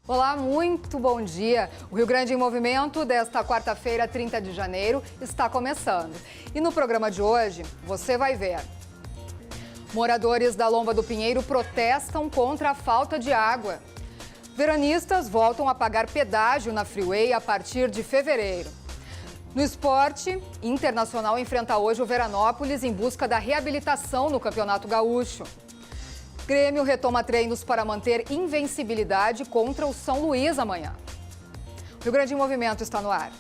Olá, muito bom dia. O Rio Grande em Movimento desta quarta-feira, 30 de janeiro, está começando. E no programa de hoje, você vai ver. Moradores da Lomba do Pinheiro protestam contra a falta de água. Veranistas voltam a pagar pedágio na Freeway a partir de fevereiro. No esporte, Internacional enfrenta hoje o Veranópolis em busca da reabilitação no Campeonato Gaúcho. Grêmio retoma treinos para manter invencibilidade contra o São Luís amanhã. O Rio Grande em Movimento está no ar.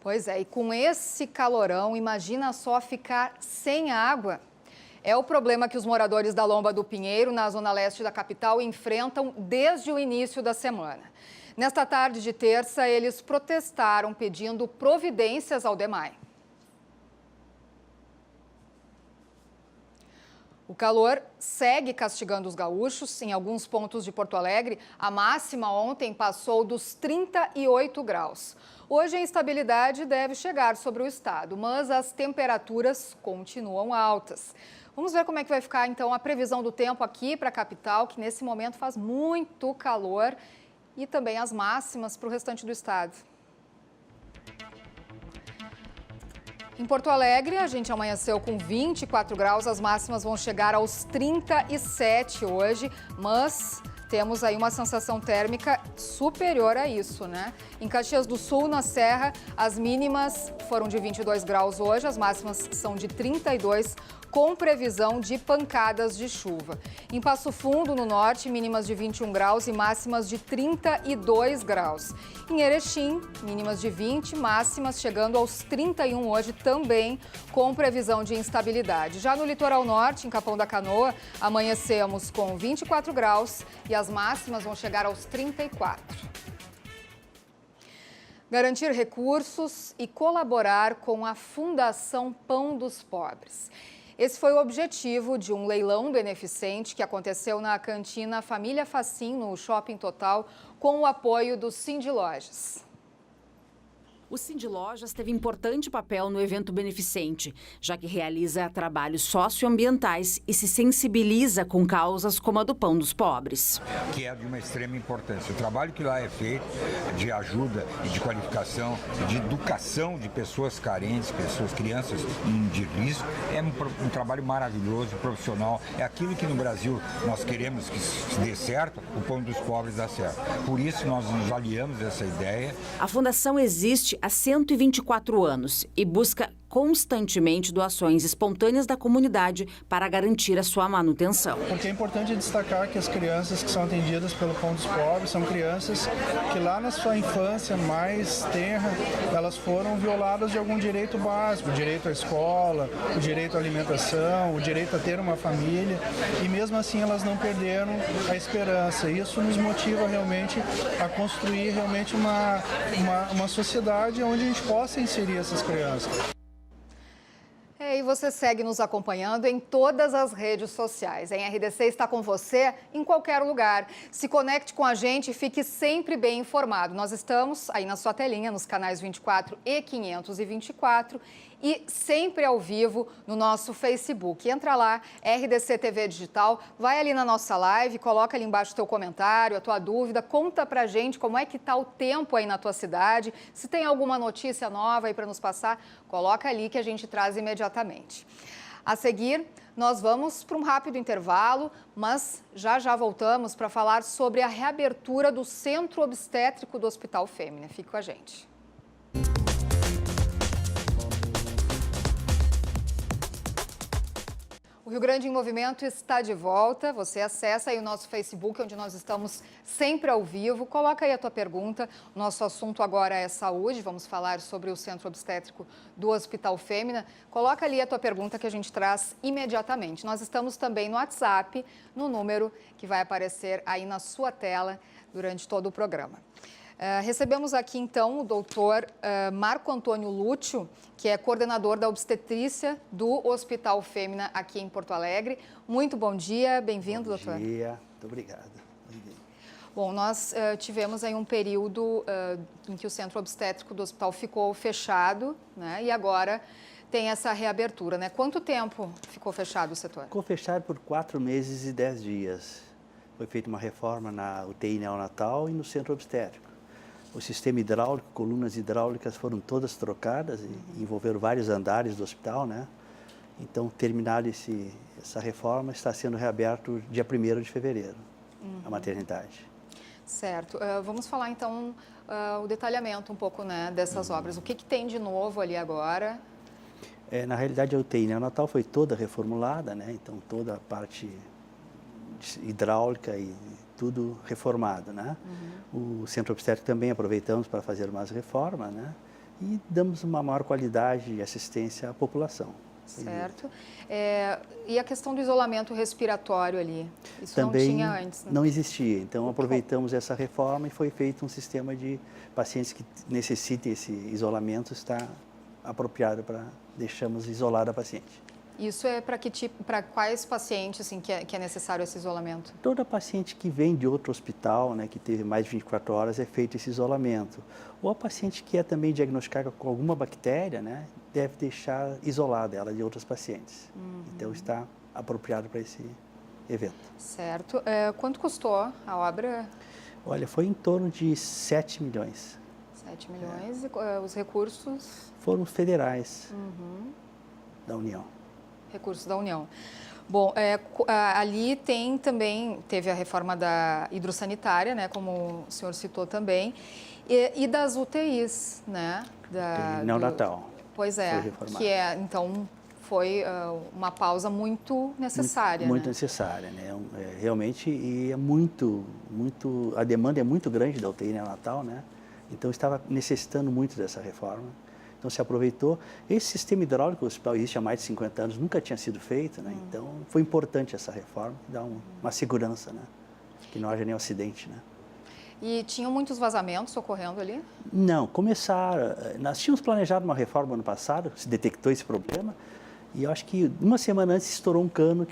Pois é, e com esse calorão, imagina só ficar sem água. É o problema que os moradores da Lomba do Pinheiro, na zona leste da capital, enfrentam desde o início da semana. Nesta tarde de terça, eles protestaram pedindo providências ao DEMAI. O calor segue castigando os gaúchos. Em alguns pontos de Porto Alegre, a máxima ontem passou dos 38 graus. Hoje a instabilidade deve chegar sobre o estado, mas as temperaturas continuam altas. Vamos ver como é que vai ficar, então, a previsão do tempo aqui para a capital, que nesse momento faz muito calor, e também as máximas para o restante do estado. Em Porto Alegre, a gente amanheceu com 24 graus, as máximas vão chegar aos 37 hoje, mas temos aí uma sensação térmica superior a isso, né? Em Caxias do Sul, na Serra, as mínimas foram de 22 graus hoje, as máximas são de 32, com previsão de pancadas de chuva. Em Passo Fundo, no norte, mínimas de 21 graus e máximas de 32 graus. Em Erechim, mínimas de 20, máximas chegando aos 31 hoje também, com previsão de instabilidade. Já no litoral norte, em Capão da Canoa, amanhecemos com 24 graus e as máximas vão chegar aos 34. Garantir recursos e colaborar com a Fundação Pão dos Pobres. Esse foi o objetivo de um leilão beneficente que aconteceu na cantina Família Facim, no Shopping Total, com o apoio do Cindy Lojas. O Cindy Lojas teve importante papel no evento beneficente, já que realiza trabalhos socioambientais e se sensibiliza com causas como a do pão dos pobres. Que é de uma extrema importância. O trabalho que lá é feito de ajuda e de qualificação, de educação de pessoas carentes, crianças de risco, é um trabalho maravilhoso, profissional. É aquilo que no Brasil nós queremos que dê certo, o pão dos pobres dá certo. Por isso nós nos aliamos a essa ideia. A Fundação existe há 124 anos e busca constantemente doações espontâneas da comunidade para garantir a sua manutenção. Porque é importante destacar que as crianças que são atendidas pelo Pão dos Pobres são crianças que lá na sua infância mais tenra, elas foram violadas de algum direito básico, o direito à escola, o direito à alimentação, o direito a ter uma família, e mesmo assim elas não perderam a esperança. Isso nos motiva realmente a construir realmente uma sociedade onde a gente possa inserir essas crianças. E você segue nos acompanhando em todas as redes sociais. A RDC está com você em qualquer lugar. Se conecte com a gente e fique sempre bem informado. Nós estamos aí na sua telinha, nos canais 24 e 524 e sempre ao vivo no nosso Facebook. Entra lá, RDC TV Digital, vai ali na nossa live, coloca ali embaixo o teu comentário, a tua dúvida, conta pra gente como é que tá o tempo aí na tua cidade, se tem alguma notícia nova aí para nos passar, coloca ali que a gente traz imediatamente. A seguir, nós vamos para um rápido intervalo, mas já voltamos para falar sobre a reabertura do Centro Obstétrico do Hospital Fêmea. Fique com a gente. O Rio Grande em Movimento está de volta. Você acessa aí o nosso Facebook, onde nós estamos sempre ao vivo. Coloca aí a tua pergunta. O nosso assunto agora é saúde. Vamos falar sobre o Centro Obstétrico do Hospital Fêmea. Coloca ali a tua pergunta que a gente traz imediatamente. Nós estamos também no WhatsApp, no número que vai aparecer aí na sua tela durante todo o programa. Recebemos aqui, então, o doutor Marco Antônio Lúcio, que é coordenador da obstetrícia do Hospital Fêmea aqui em Porto Alegre. Muito bom dia, bem-vindo, doutor. Bom dia, muito obrigado. Bom, nós tivemos aí um período em que o centro obstétrico do hospital ficou fechado, né? E agora tem essa reabertura, né? Quanto tempo ficou fechado o setor? Ficou fechado por 4 meses e 10 dias. Foi feita uma reforma na UTI neonatal e no centro obstétrico. O sistema hidráulico, colunas hidráulicas foram todas trocadas e envolveram vários andares do hospital, né? Então, terminada essa reforma, está sendo reaberto dia 1º de fevereiro, a maternidade. Certo. Vamos falar, então, o detalhamento um pouco, né, dessas obras. O que tem de novo ali agora? Na realidade, a UTI neonatal foi toda reformulada, né? Então, toda a parte hidráulica e tudo reformado, né? O centro obstétrico também aproveitamos para fazer mais reforma, né? E damos uma maior qualidade e assistência à população. Certo. E a questão do isolamento respiratório ali? Isso também não tinha antes, né? não existia. Então, aproveitamos essa reforma e foi feito um sistema de pacientes que necessitem esse isolamento, está apropriado para deixamos isolada a paciente. Isso é para que tipo, para quais pacientes assim, que é necessário esse isolamento? Toda paciente que vem de outro hospital, né, que teve mais de 24 horas, é feito esse isolamento. Ou a paciente que é também diagnosticada com alguma bactéria, né, deve deixar isolada ela de outros pacientes. Então, está apropriado para esse evento. Certo. Quanto custou a obra? Olha, foi em torno de 7 milhões. 7 milhões. E os recursos? Foram federais da União. Recursos da União. Bom, ali teve a reforma da hidrossanitária, né, como o senhor citou também, e das UTIs, né? Neonatal. Pois é, que então foi uma pausa muito necessária. Muito né? necessária, né? Realmente, e a demanda é muito grande da UTI neonatal, né? Então estava necessitando muito dessa reforma. Então se aproveitou. Esse sistema hidráulico, o hospital existe há mais de 50 anos, nunca tinha sido feito, né? Então foi importante essa reforma, dá uma segurança, né? Que não haja nenhum acidente, né? E tinham muitos vazamentos ocorrendo ali? Não, começaram. Nós tínhamos planejado uma reforma ano passado, se detectou esse problema, e eu acho que uma semana antes estourou um cano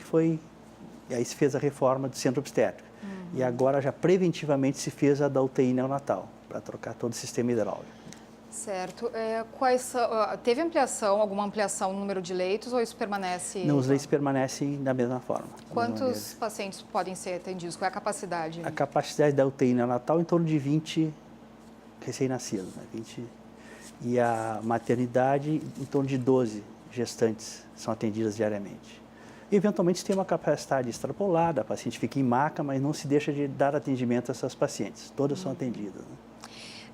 e aí se fez a reforma do centro obstétrico. E agora já preventivamente se fez a da UTI neonatal, para trocar todo o sistema hidráulico. Certo. Teve alguma ampliação no número de leitos ou isso permanece? Não, os leitos permanecem da mesma forma. Quantos pacientes podem ser atendidos? Qual é a capacidade? A capacidade da UTI neonatal em torno de 20 recém-nascidos, né? 20, e a maternidade em torno de 12 gestantes são atendidas diariamente. Eventualmente tem uma capacidade extrapolada, a paciente fica em maca, mas não se deixa de dar atendimento a essas pacientes, todas são atendidas. Né?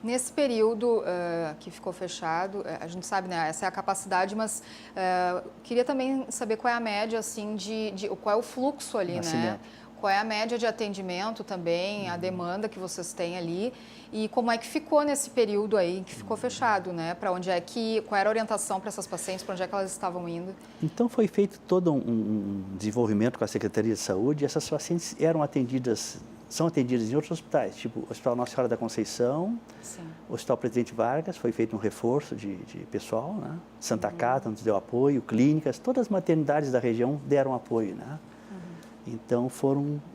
Nesse período que ficou fechado, a gente sabe, né, essa é a capacidade, mas queria também saber qual é a média, assim, qual é o fluxo ali, né? Qual é a média de atendimento também, a demanda que vocês têm ali e como é que ficou nesse período aí que ficou fechado, né? Qual era a orientação para essas pacientes, para onde é que elas estavam indo? Então foi feito todo um desenvolvimento com a Secretaria de Saúde e essas pacientes são atendidas em outros hospitais, tipo o Hospital Nossa Senhora da Conceição, o Hospital Presidente Vargas, foi feito um reforço de pessoal, né? Santa Cata nos deu apoio, clínicas, todas as maternidades da região deram apoio, né? Então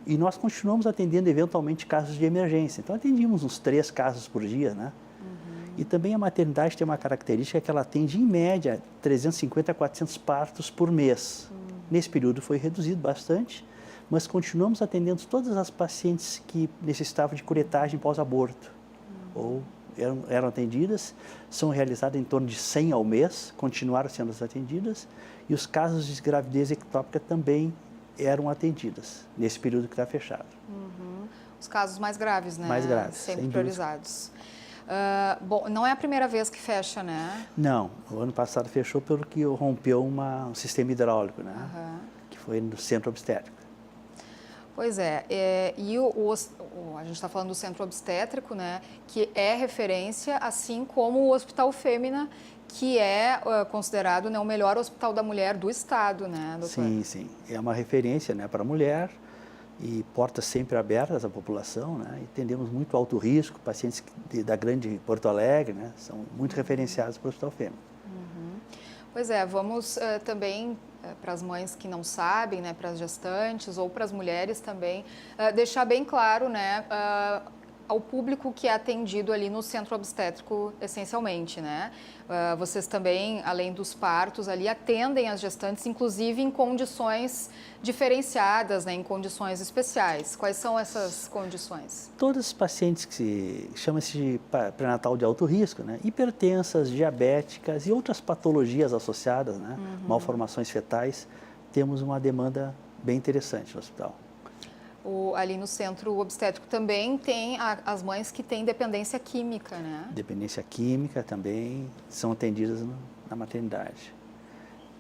e nós continuamos atendendo eventualmente casos de emergência, então atendíamos uns 3 casos por dia, né? E também a maternidade tem uma característica que ela atende em média 350 a 400 partos por mês. Nesse período foi reduzido bastante, mas continuamos atendendo todas as pacientes que necessitavam de curetagem pós-aborto, ou eram atendidas, são realizadas em torno de 100 ao mês, continuaram sendo atendidas, e os casos de gravidez ectópica também eram atendidas, nesse período que está fechado. Os casos mais graves, né? Mais graves, sempre sem priorizados. Bom, não é a primeira vez que fecha, né? Não, o ano passado fechou pelo que rompeu um sistema hidráulico, né? Que foi no centro obstétrico. Pois é, e a gente está falando do centro obstétrico, né, que é referência, assim como o Hospital Fêmea, que é considerado, né, o melhor hospital da mulher do estado, né, doutor? Sim, sim. É uma referência, né, para a mulher e portas sempre abertas à população, né? E atendemos muito alto risco, pacientes da grande Porto Alegre, né, são muito referenciados para o Hospital Fêmea. Pois é, vamos também para as mães que não sabem, né, para as gestantes ou para as mulheres também, deixar bem claro, né, ao público que é atendido ali no centro obstétrico, essencialmente, né? Vocês também, além dos partos ali, atendem as gestantes, inclusive em condições diferenciadas, né? Em condições especiais. Quais são essas condições? Todas as pacientes que chama-se de pré-natal de alto risco, né? Hipertensas, diabéticas e outras patologias associadas, né? Malformações fetais, temos uma demanda bem interessante no hospital. Ali no centro obstétrico também tem as mães que têm dependência química, né? Dependência química também são atendidas na maternidade.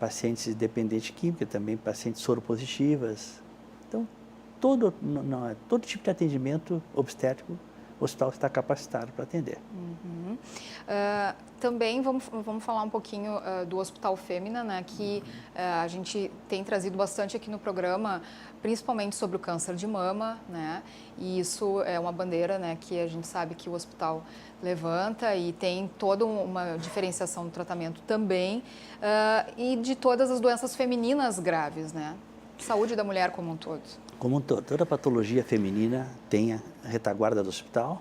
Pacientes dependentes química também, pacientes soropositivas. Então, todo tipo de atendimento obstétrico, o hospital está capacitado para atender. Também vamos falar um pouquinho do Hospital Fêmea, né, que a gente tem trazido bastante aqui no programa, principalmente sobre o câncer de mama, né, e isso é uma bandeira, né, que a gente sabe que o hospital levanta e tem toda uma diferenciação do tratamento também, e de todas as doenças femininas graves, né, saúde da mulher como um todo. Como um todo, toda patologia feminina tem a retaguarda do hospital.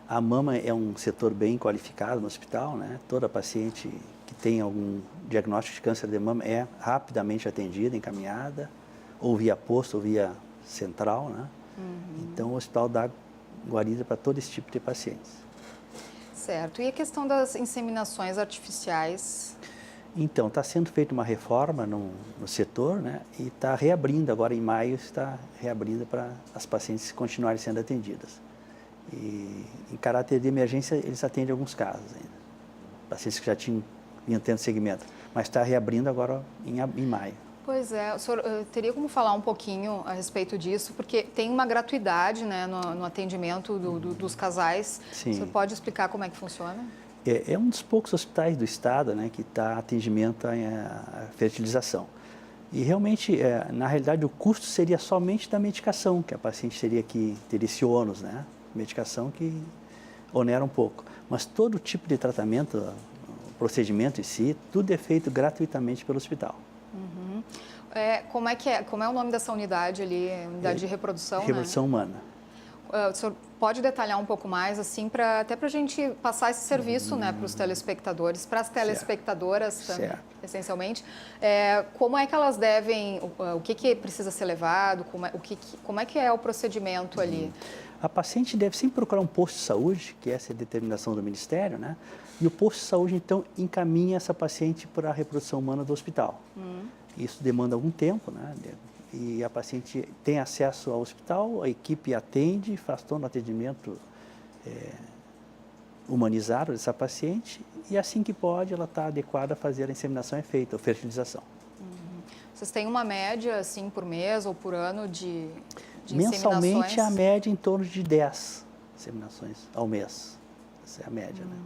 A mama é um setor bem qualificado no hospital, né? Toda paciente que tem algum diagnóstico de câncer de mama é rapidamente atendida, encaminhada, ou via posto ou via central, né? Então, o hospital dá guarida para todo esse tipo de pacientes. Certo. E a questão das inseminações artificiais? Então, está sendo feita uma reforma no setor, né? E está reabrindo, agora em maio, está reabrindo para as pacientes continuarem sendo atendidas. E em caráter de emergência, eles atendem alguns casos ainda. Pacientes que já vinham tendo segmento. Mas está reabrindo agora em maio. Pois é, o senhor teria como falar um pouquinho a respeito disso? Porque tem uma gratuidade, né, no atendimento dos casais. Sim. O senhor pode explicar como é que funciona? É um dos poucos hospitais do estado, né, que está atendimento à fertilização. E realmente, na realidade, o custo seria somente da medicação, que a paciente teria esse ônus, né? Medicação que onera um pouco. Mas todo tipo de tratamento, o procedimento em si, tudo é feito gratuitamente pelo hospital. Como é o nome dessa unidade ali? Unidade de reprodução, Reprodução né? humana. O senhor pode detalhar um pouco mais, assim, até para a gente passar esse serviço, né, para os telespectadores, para as telespectadoras também, essencialmente. Como é que elas devem, o que precisa ser levado, como é que é o procedimento ali? A paciente deve sempre procurar um posto de saúde, que essa é a determinação do Ministério, né? E o posto de saúde, então, encaminha essa paciente para a reprodução humana do hospital. Isso demanda algum tempo, né? E a paciente tem acesso ao hospital, a equipe atende, faz todo o atendimento humanizado dessa paciente e assim que pode, ela está adequada a fazer a inseminação feita, a fertilização. Vocês têm uma média, assim, por mês ou por ano de Mensalmente, a média em torno de 10 inseminações ao mês. Essa é a média, né?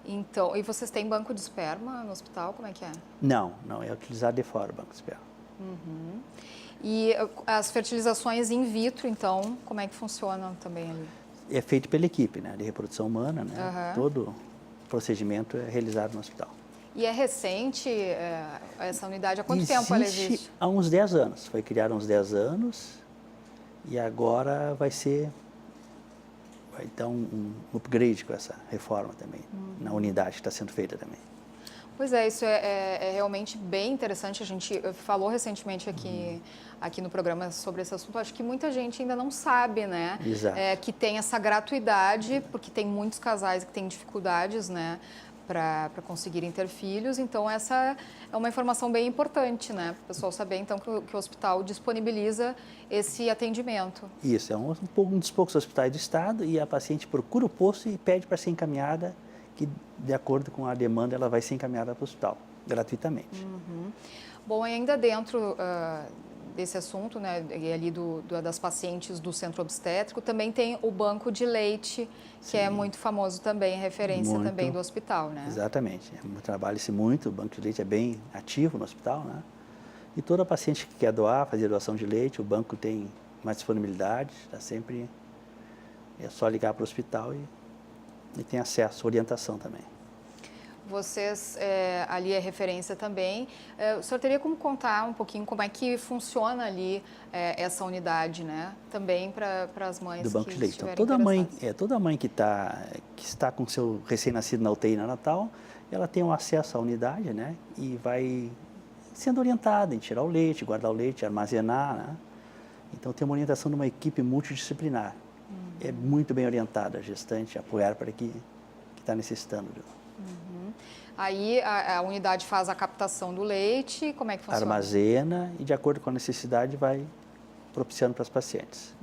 Então, e vocês têm banco de esperma no hospital? Como é que é? Não, é utilizado de fora o banco de esperma. E as fertilizações in vitro, então, como é que funcionam também ali? É feito pela equipe, né, de reprodução humana, né? Todo o procedimento é realizado no hospital. E é recente essa unidade? Há quanto tempo ela existe? Há uns 10 anos. Foi criada há uns 10 anos e agora vai dar um upgrade com essa reforma também, na unidade que está sendo feita também. Pois é, isso é realmente bem interessante. A gente falou recentemente aqui no programa sobre esse assunto. Acho que muita gente ainda não sabe, né? Exato. Que tem essa gratuidade, porque tem muitos casais que têm dificuldades, né, para conseguirem ter filhos. Então, essa é uma informação bem importante, né? Para o pessoal saber, então, que o hospital disponibiliza esse atendimento. Isso, é um dos poucos hospitais do estado e a paciente procura o posto e pede para ser encaminhada, que de acordo com a demanda ela vai ser encaminhada para o hospital, gratuitamente. Bom, e ainda dentro desse assunto, né, e ali das pacientes do centro obstétrico, também tem o banco de leite, que é muito famoso também, referência também do hospital, né? Exatamente, trabalha-se muito, o banco de leite é bem ativo no hospital, né? E toda paciente que quer doar, fazer doação de leite, o banco tem mais disponibilidade, está sempre, é só ligar para o hospital e tem acesso, orientação também. vocês ali é referência também. O senhor teria como contar um pouquinho como é que funciona ali essa unidade, né? Também para as mães do banco que de leite. Então, estiverem toda mãe que está com seu recém-nascido na UTI neonatal, ela tem um acesso à unidade, né? E vai sendo orientada em tirar o leite, guardar o leite, armazenar, né? Então, tem uma orientação de uma equipe multidisciplinar. É muito bem orientada a gestante, a puérpera que está necessitando. Aí a unidade faz a captação do leite, como é que funciona? Armazena e, de acordo com a necessidade, vai propiciando para as pacientes.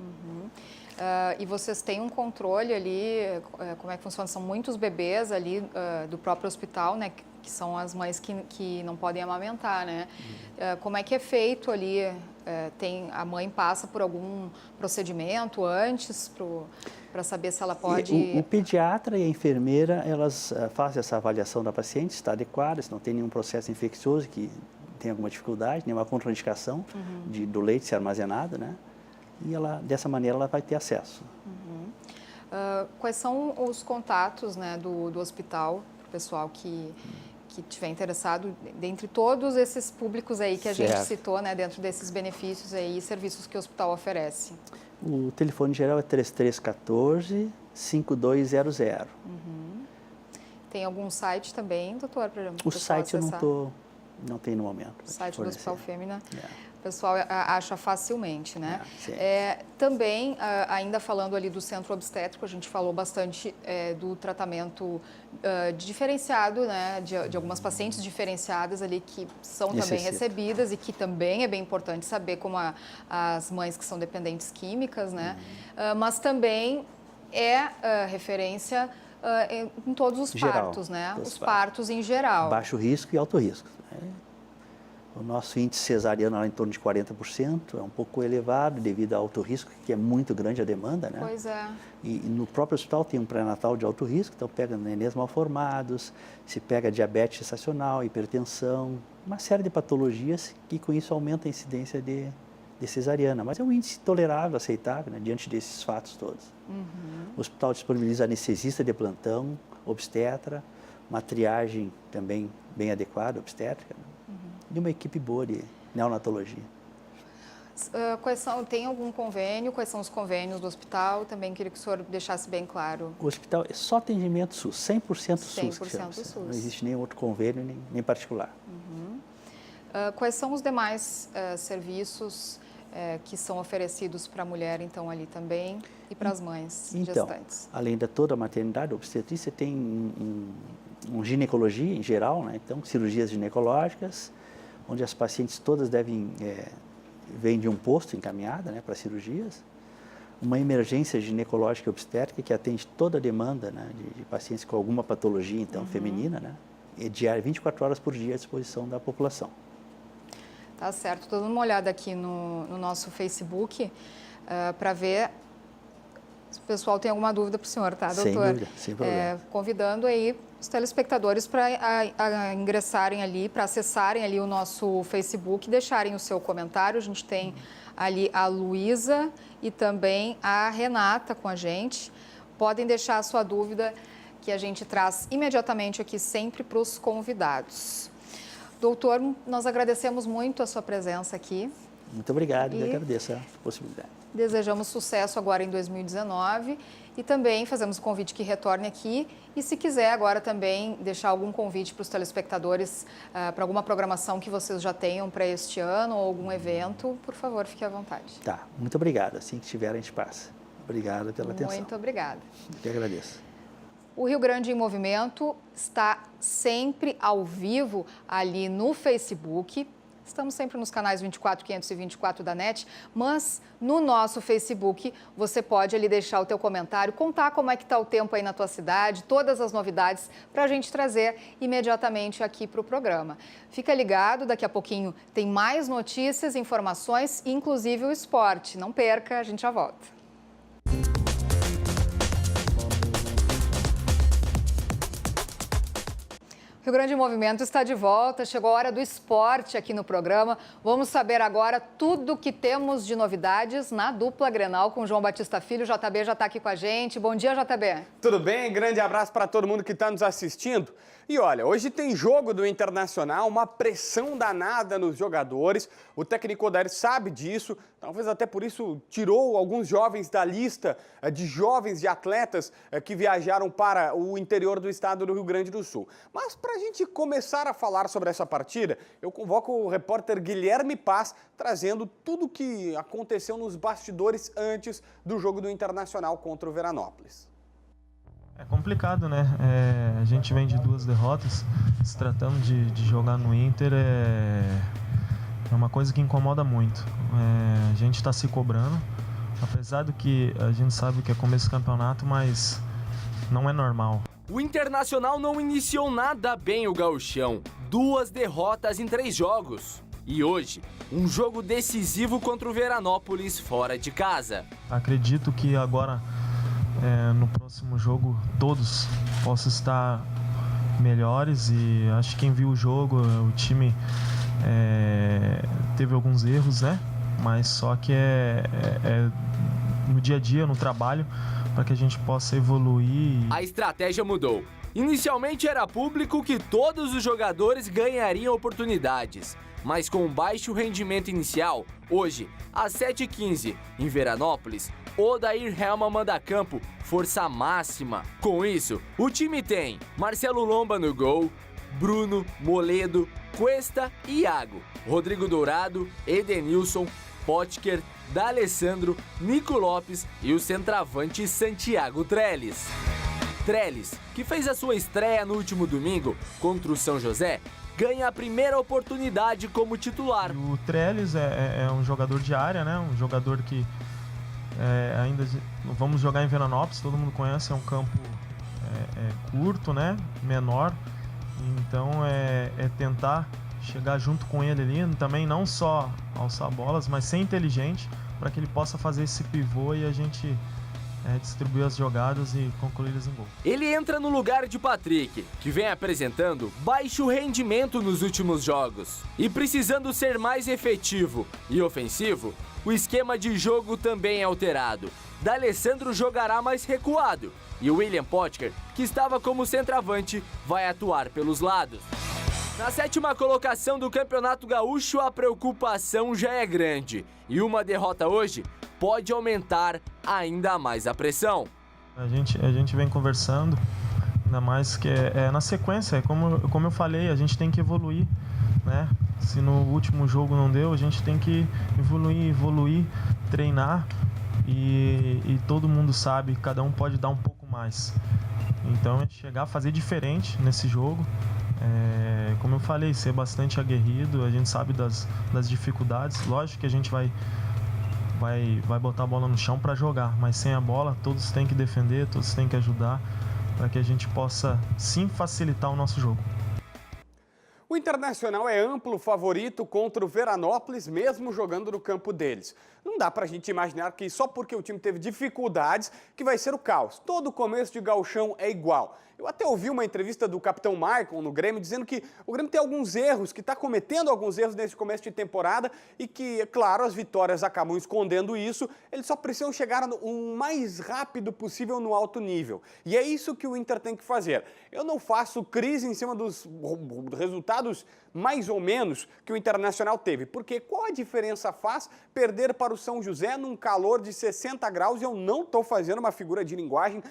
E vocês têm um controle ali, como é que funciona? São muitos bebês ali do próprio hospital, né? Que são as mães que não podem amamentar, né? Como é que é feito ali? A mãe passa por algum procedimento antes para saber se ela pode... O pediatra e a enfermeira, elas fazem essa avaliação da paciente, se está adequada, se não tem nenhum processo infeccioso que tem alguma dificuldade, nenhuma contraindicação do leite ser armazenado, né? E dessa maneira ela vai ter acesso. Quais são os contatos, né, do hospital para o pessoal que estiver interessado, dentre todos esses públicos aí que a gente citou, né, dentro desses benefícios aí e serviços que o hospital oferece? O telefone geral é 3314-5200. Tem algum site também, doutor? O site acessar? Eu não tenho no momento. O site do Hospital Fêmea, o pessoal acha facilmente, né? Também, ainda falando ali do centro obstétrico, a gente falou bastante do tratamento diferenciado, né? De algumas pacientes diferenciadas ali que são também recebidas e que também é bem importante saber como as mães que são dependentes químicas, né? Mas também referência em todos os partos, né? Os partos em geral. Baixo risco e alto risco. O nosso índice cesariano é em torno de 40%, é um pouco elevado devido ao alto risco, que é muito grande a demanda, né? Pois é. E no próprio hospital tem um pré-natal de alto risco, então pega nenês mal formados, se pega diabetes gestacional, hipertensão, uma série de patologias que com isso aumenta a incidência de cesariana. Mas é um índice tolerável, aceitável, né, diante desses fatos todos. O hospital disponibiliza anestesista de plantão, obstetra, uma triagem também bem adequada, obstétrica, né? De uma equipe boa de neonatologia. Tem algum convênio? Quais são os convênios do hospital? Também queria que o senhor deixasse bem claro. O hospital é só atendimento SUS, 100% SUS. 100% SUS. Não existe nenhum outro convênio, nem particular. Quais são os demais serviços que são oferecidos para a mulher, então, ali também, e para as mães gestantes? Além de toda a maternidade, a obstetrícia tem um ginecologia em geral, né? Então, cirurgias ginecológicas, onde as pacientes todas vêm de um posto encaminhada, né, para cirurgias. Uma emergência ginecológica e obstétrica que atende toda a demanda, né, de pacientes com alguma patologia, então, feminina, né? E diária, 24 horas por dia à disposição da população. Tá certo. Estou dando uma olhada aqui no nosso Facebook para ver se o pessoal tem alguma dúvida para o senhor, tá, doutor? Sem dúvida, sem problema. Convidando aí os telespectadores para ingressarem ali, para acessarem ali o nosso Facebook, deixarem o seu comentário. A gente tem ali a Luísa e também a Renata com a gente. Podem deixar a sua dúvida que a gente traz imediatamente aqui sempre para os convidados. Doutor, nós agradecemos muito a sua presença aqui. Muito obrigado, eu agradeço a possibilidade. Desejamos sucesso agora em 2019 e também fazemos o convite que retorne aqui. E se quiser agora também deixar algum convite para os telespectadores, para alguma programação que vocês já tenham para este ano ou algum evento, por favor, fique à vontade. Tá, muito obrigado. Assim que tiver, a gente passa. Obrigado pela atenção. Muito obrigada. Eu que agradeço. O Rio Grande em Movimento está sempre ao vivo ali no Facebook. Estamos sempre nos canais 24, 524 da NET, mas no nosso Facebook você pode ali deixar o teu comentário, contar como é que está o tempo aí na tua cidade, todas as novidades para a gente trazer imediatamente aqui para o programa. Fica ligado, daqui a pouquinho tem mais notícias, informações, inclusive o esporte. Não perca, a gente já volta. Rio Grande em Movimento está de volta, chegou a hora do esporte aqui no programa. Vamos saber agora tudo que temos de novidades na dupla Grenal com João Batista Filho. O JB já está aqui com a gente. Bom dia, JB. Tudo bem? Grande abraço para todo mundo que está nos assistindo. E olha, hoje tem jogo do Internacional, uma pressão danada nos jogadores. O técnico Odair sabe disso, talvez até por isso tirou alguns jovens da lista de jovens de atletas que viajaram para o interior do estado do Rio Grande do Sul. Mas para a gente começar a falar sobre essa partida, eu convoco o repórter Guilherme Paz, trazendo tudo o que aconteceu nos bastidores antes do jogo do Internacional contra o Veranópolis. É complicado, né? A gente vem de 2 derrotas, se tratando de jogar no Inter é uma coisa que incomoda muito. A gente está se cobrando, apesar do que a gente sabe que é começo do campeonato, mas não é normal. O Internacional não iniciou nada bem o gauchão, 2 derrotas em 3 jogos. E hoje, um jogo decisivo contra o Veranópolis fora de casa. Acredito que agora, no próximo jogo, todos possam estar melhores e acho que quem viu o jogo, o time teve alguns erros, né? Mas só que no dia a dia, no trabalho, para que a gente possa evoluir. A estratégia mudou. Inicialmente era público que todos os jogadores ganhariam oportunidades. Mas com um baixo rendimento inicial, hoje, às 7h15, em Veranópolis, Odair Hellmann manda a campo força máxima. Com isso, o time tem Marcelo Lomba no gol, Bruno, Moledo, Cuesta e Iago, Rodrigo Dourado, Edenilson, Potker, D'Alessandro, Nico Lopes e o centroavante Santiago Trellis. Trellis, que fez a sua estreia no último domingo contra o São José, ganha a primeira oportunidade como titular. O Trellis é um jogador de área, né? Um jogador que ainda vamos jogar em Veranópolis, todo mundo conhece, é um campo curto, né? Menor. Então é tentar chegar junto com ele ali, também não só alçar bolas, mas ser inteligente para que ele possa fazer esse pivô e a gente distribuir as jogadas e concluí-las em gol. Ele entra no lugar de Patrick, que vem apresentando baixo rendimento nos últimos jogos. E precisando ser mais efetivo e ofensivo, o esquema de jogo também é alterado. D'Alessandro jogará mais recuado e o William Potker, que estava como centroavante, vai atuar pelos lados. Na 7ª colocação do Campeonato Gaúcho, a preocupação já é grande. E uma derrota hoje pode aumentar ainda mais a pressão. A gente vem conversando, ainda mais que na sequência, como eu falei, a gente tem que evoluir, né? Se no último jogo não deu, a gente tem que evoluir, treinar e todo mundo sabe, cada um pode dar um pouco mais. Então, chegar a fazer diferente nesse jogo, como eu falei, ser bastante aguerrido, a gente sabe das dificuldades, lógico que a gente vai botar a bola no chão para jogar, mas sem a bola todos têm que defender, todos têm que ajudar para que a gente possa sim facilitar o nosso jogo. O Internacional é amplo favorito contra o Veranópolis, mesmo jogando no campo deles. Não dá pra gente imaginar que só porque o time teve dificuldades que vai ser o caos. Todo começo de gauchão é igual. Eu até ouvi uma entrevista do capitão Maicon no Grêmio dizendo que o Grêmio tem alguns erros, que está cometendo alguns erros nesse começo de temporada e que, é claro, as vitórias acabam escondendo isso. Eles só precisam chegar o mais rápido possível no alto nível. E é isso que o Inter tem que fazer. Eu não faço crise em cima dos resultados mais ou menos que o Internacional teve, porque qual a diferença faz perder para o São José num calor de 60 graus? E eu não estou fazendo uma figura de linguagem,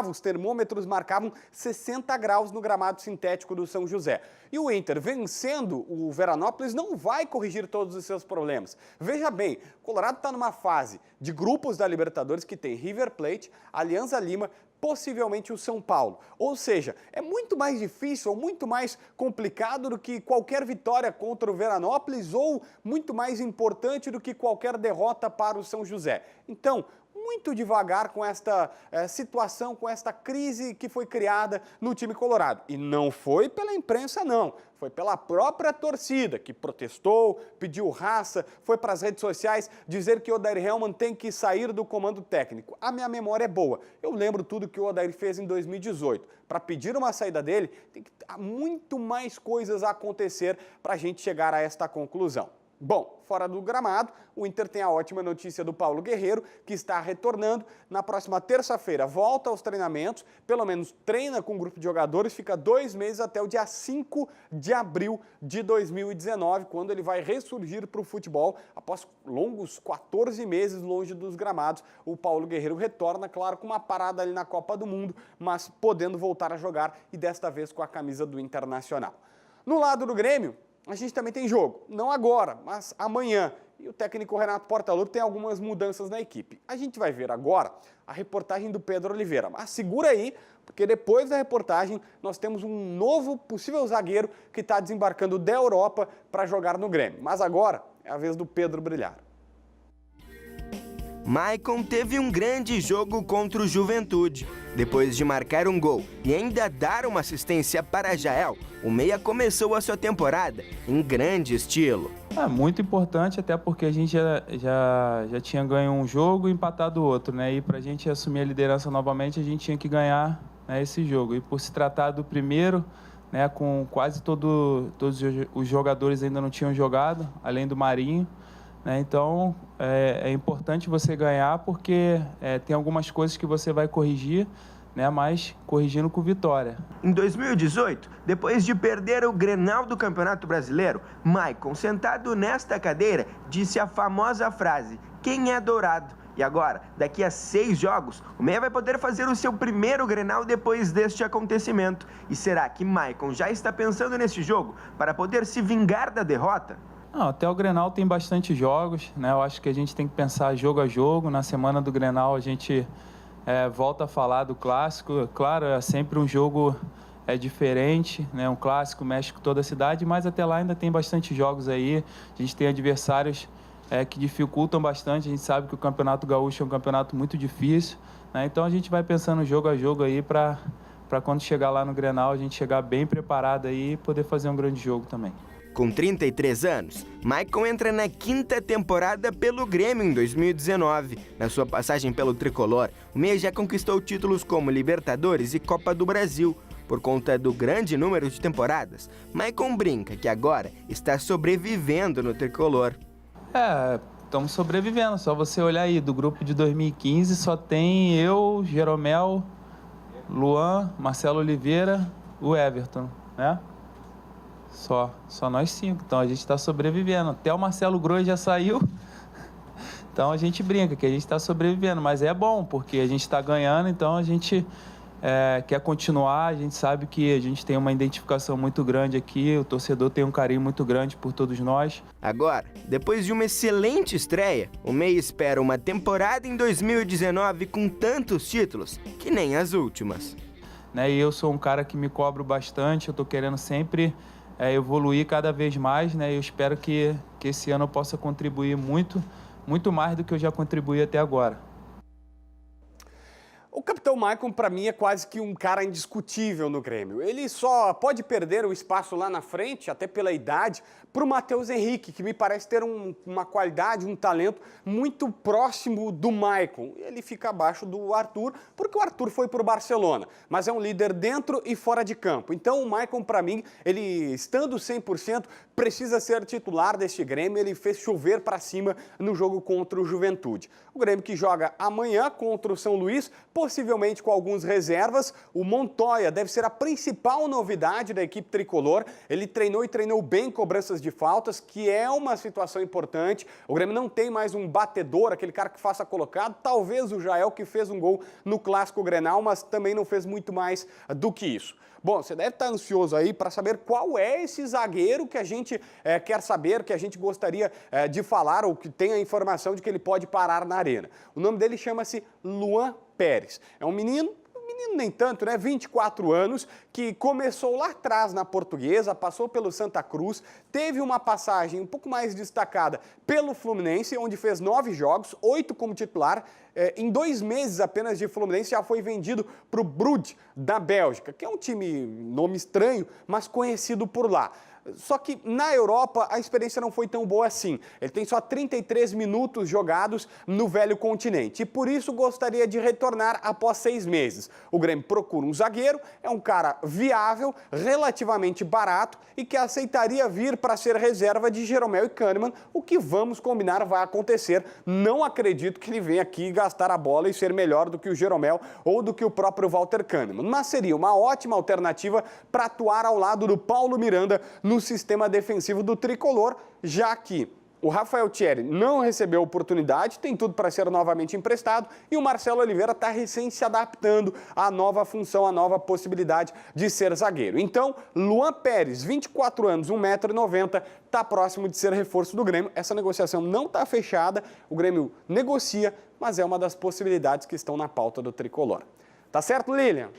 os termômetros marcavam 60 graus no gramado sintético do São José. E o Inter, vencendo o Veranópolis, não vai corrigir todos os seus problemas. Veja bem, o Colorado está numa fase de grupos da Libertadores que tem River Plate, Alianza Lima, possivelmente o São Paulo. Ou seja, é muito mais difícil ou muito mais complicado do que qualquer vitória contra o Veranópolis ou muito mais importante do que qualquer derrota para o São José. Então, muito devagar com esta situação, com esta crise que foi criada no time colorado. E não foi pela imprensa, não. Foi pela própria torcida, que protestou, pediu raça, foi para as redes sociais dizer que o Odair Hellmann tem que sair do comando técnico. A minha memória é boa. Eu lembro tudo que o Odair fez em 2018. Para pedir uma saída dele, tem que muito mais coisas a acontecer para a gente chegar a esta conclusão. Bom, fora do gramado, o Inter tem a ótima notícia do Paulo Guerreiro, que está retornando. Na próxima terça-feira volta aos treinamentos, pelo menos treina com um grupo de jogadores, fica 2 meses até o dia 5 de abril de 2019, quando ele vai ressurgir para o futebol. Após longos 14 meses longe dos gramados, o Paulo Guerreiro retorna, claro, com uma parada ali na Copa do Mundo, mas podendo voltar a jogar e desta vez com a camisa do Internacional. No lado do Grêmio, a gente também tem jogo, não agora, mas amanhã. E o técnico Renato Portaluppi tem algumas mudanças na equipe. A gente vai ver agora a reportagem do Pedro Oliveira. Mas segura aí, porque depois da reportagem nós temos um novo possível zagueiro que está desembarcando da Europa para jogar no Grêmio. Mas agora é a vez do Pedro brilhar. Maicon teve um grande jogo contra o Juventude. Depois de marcar um gol e ainda dar uma assistência para Jael, o meia começou a sua temporada em grande estilo. É muito importante, até porque a gente já tinha ganho um jogo e empatado o outro, né? E para a gente assumir a liderança novamente, a gente tinha que ganhar, né, esse jogo. E por se tratar do primeiro, né, com quase todos os jogadores ainda não tinham jogado, além do Marinho, né? Então é importante você ganhar, porque tem algumas coisas que você vai corrigir, né, mas corrigindo com vitória. Em 2018, depois de perder o Grenal do Campeonato Brasileiro, Maicon, sentado nesta cadeira, disse a famosa frase: "Quem é dourado?" E agora, daqui a 6 jogos, o meia vai poder fazer o seu primeiro Grenal depois deste acontecimento. E será que Maicon já está pensando nesse jogo para poder se vingar da derrota? Não, até o Grenal tem bastante jogos, né? Eu acho que a gente tem que pensar jogo a jogo. Na semana do Grenal a gente volta a falar do clássico. Claro, é sempre um jogo diferente, né? Um clássico mexe com toda a cidade, mas até lá ainda tem bastante jogos aí. A gente tem adversários que dificultam bastante. A gente sabe que o Campeonato Gaúcho é um campeonato muito difícil, né? Então a gente vai pensando jogo a jogo aí para quando chegar lá no Grenal a gente chegar bem preparado aí e poder fazer um grande jogo também. Com 33 anos, Maicon entra na 5ª temporada pelo Grêmio em 2019. Na sua passagem pelo tricolor, o meia já conquistou títulos como Libertadores e Copa do Brasil. Por conta do grande número de temporadas, Maicon brinca que agora está sobrevivendo no tricolor. Estamos sobrevivendo. Só você olhar aí, do grupo de 2015 só tem eu, Jeromel, Luan, Marcelo Oliveira, o Everton, né? Só nós 5, então a gente está sobrevivendo. Até o Marcelo Groi já saiu, então a gente brinca que a gente está sobrevivendo, mas é bom, porque a gente está ganhando, então a gente quer continuar. A gente sabe que a gente tem uma identificação muito grande aqui, o torcedor tem um carinho muito grande por todos nós. Agora, depois de uma excelente estreia, o meia espera uma temporada em 2019 com tantos títulos que nem as últimas. Né, e eu sou um cara que me cobro bastante, eu estou querendo sempre evoluir cada vez mais, né? Eu espero que esse ano eu possa contribuir muito mais do que eu já contribuí até agora. O capitão Maicon, para mim, é quase que um cara indiscutível no Grêmio. Ele só pode perder o espaço lá na frente, até pela idade, para o Matheus Henrique, que me parece ter uma qualidade, um talento muito próximo do Maicon. Ele fica abaixo do Arthur, porque o Arthur foi para o Barcelona, mas é um líder dentro e fora de campo. Então o Maicon, para mim, ele estando 100%, precisa ser titular deste Grêmio. Ele fez chover para cima no jogo contra o Juventude. O Grêmio que joga amanhã contra o São Luís, possivelmente com alguns reservas. O Montoya deve ser a principal novidade da equipe tricolor. Ele treinou e treinou bem cobranças de faltas, que é uma situação importante. O Grêmio não tem mais um batedor, aquele cara que faça colocado. Talvez o Jael, que fez um gol no Clássico Grenal, mas também não fez muito mais do que isso. Bom, você deve estar ansioso aí para saber qual é esse zagueiro que a gente quer saber, que a gente gostaria de falar, ou que tem a informação de que ele pode parar na arena. O nome dele chama-se Luan Pérez. É um menino nem tanto, né? 24 anos, que começou lá atrás na Portuguesa, passou pelo Santa Cruz, teve uma passagem um pouco mais destacada pelo Fluminense, onde fez 9 jogos, 8 como titular, Em 2 meses apenas de Fluminense já foi vendido para o Brugge, da Bélgica, que é um time, nome estranho, mas conhecido por lá. Só que na Europa a experiência não foi tão boa assim. Ele tem só 33 minutos jogados no velho continente e por isso gostaria de retornar após 6 meses. O Grêmio procura um zagueiro, é um cara viável, relativamente barato e que aceitaria vir para ser reserva de Jeromel e Kahneman, o que vamos combinar vai acontecer. Não acredito que ele venha aqui gastar a bola e ser melhor do que o Jeromel ou do que o próprio Walter Kahneman, mas seria uma ótima alternativa para atuar ao lado do Paulo Miranda no sistema defensivo do tricolor, já que o Rafael Thierry não recebeu oportunidade, tem tudo para ser novamente emprestado e o Marcelo Oliveira está recém se adaptando à nova função, à nova possibilidade de ser zagueiro. Então, Luan Pérez, 24 anos, 1,90 m, está próximo de ser reforço do Grêmio. Essa negociação não está fechada, o Grêmio negocia, mas é uma das possibilidades que estão na pauta do tricolor. Tá certo, Lilian?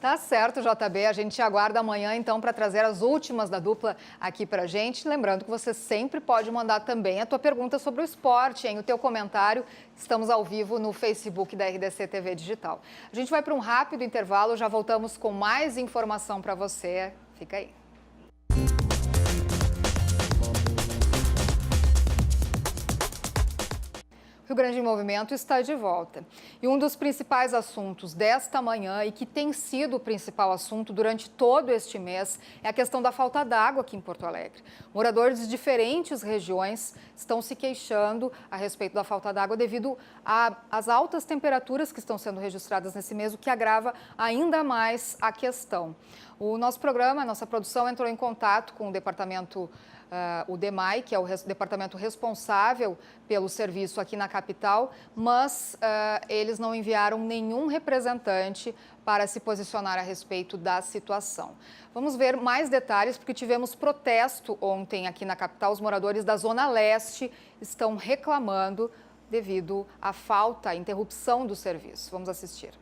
Tá certo, JB. A gente aguarda amanhã, então, para trazer as últimas da dupla aqui para a gente. Lembrando que você sempre pode mandar também a tua pergunta sobre o esporte, o teu comentário. Estamos ao vivo no Facebook da RDC TV Digital. A gente vai para um rápido intervalo, já voltamos com mais informação para você. Fica aí. Rio Grande em Movimento está de volta. E um dos principais assuntos desta manhã, e que tem sido o principal assunto durante todo este mês, é a questão da falta d'água aqui em Porto Alegre. Moradores de diferentes regiões estão se queixando a respeito da falta d'água devido às altas temperaturas que estão sendo registradas nesse mês, o que agrava ainda mais a questão. O nosso programa, a nossa produção, entrou em contato com o departamento o DEMAI, que é o departamento responsável pelo serviço aqui na capital, mas eles não enviaram nenhum representante para se posicionar a respeito da situação. Vamos ver mais detalhes, porque tivemos protesto ontem aqui na capital. Os moradores da Zona Leste estão reclamando devido à à interrupção do serviço. Vamos assistir.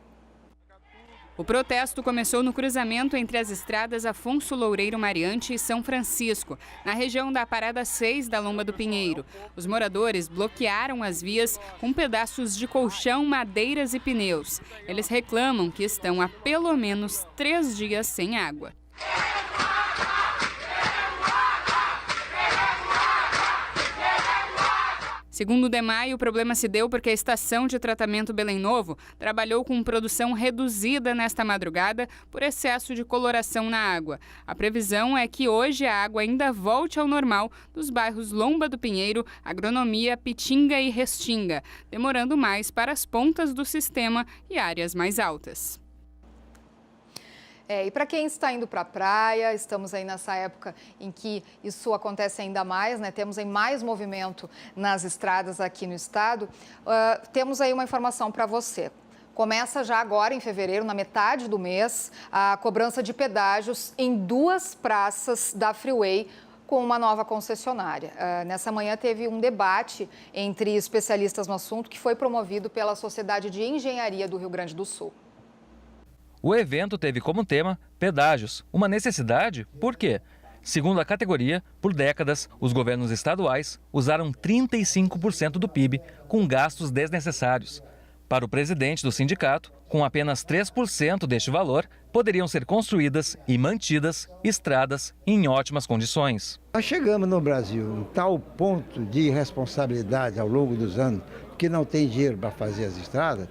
O protesto começou no cruzamento entre as estradas Afonso Loureiro Mariante e São Francisco, na região da Parada 6 da Lomba do Pinheiro. Os moradores bloquearam as vias com pedaços de colchão, madeiras e pneus. Eles reclamam que estão há pelo menos 3 dias sem água. Segundo o DEMAI, o problema se deu porque a estação de tratamento Belém Novo trabalhou com produção reduzida nesta madrugada por excesso de coloração na água. A previsão é que hoje a água ainda volte ao normal dos bairros Lomba do Pinheiro, Agronomia, Pitinga e Restinga, demorando mais para as pontas do sistema e áreas mais altas. E para quem está indo para a praia, estamos aí nessa época em que isso acontece ainda mais, né? Temos aí mais movimento nas estradas aqui no estado. Temos aí uma informação para você. Começa já agora, em fevereiro, na metade do mês, a cobrança de pedágios em 2 praças da Freeway, com uma nova concessionária. Nessa manhã teve um debate entre especialistas no assunto que foi promovido pela Sociedade de Engenharia do Rio Grande do Sul. O evento teve como tema pedágios, uma necessidade, por quê? Segundo a categoria, por décadas, os governos estaduais usaram 35% do PIB com gastos desnecessários. Para o presidente do sindicato, com apenas 3% deste valor, poderiam ser construídas e mantidas estradas em ótimas condições. Nós chegamos no Brasil em tal ponto de irresponsabilidade ao longo dos anos, que não tem dinheiro para fazer as estradas,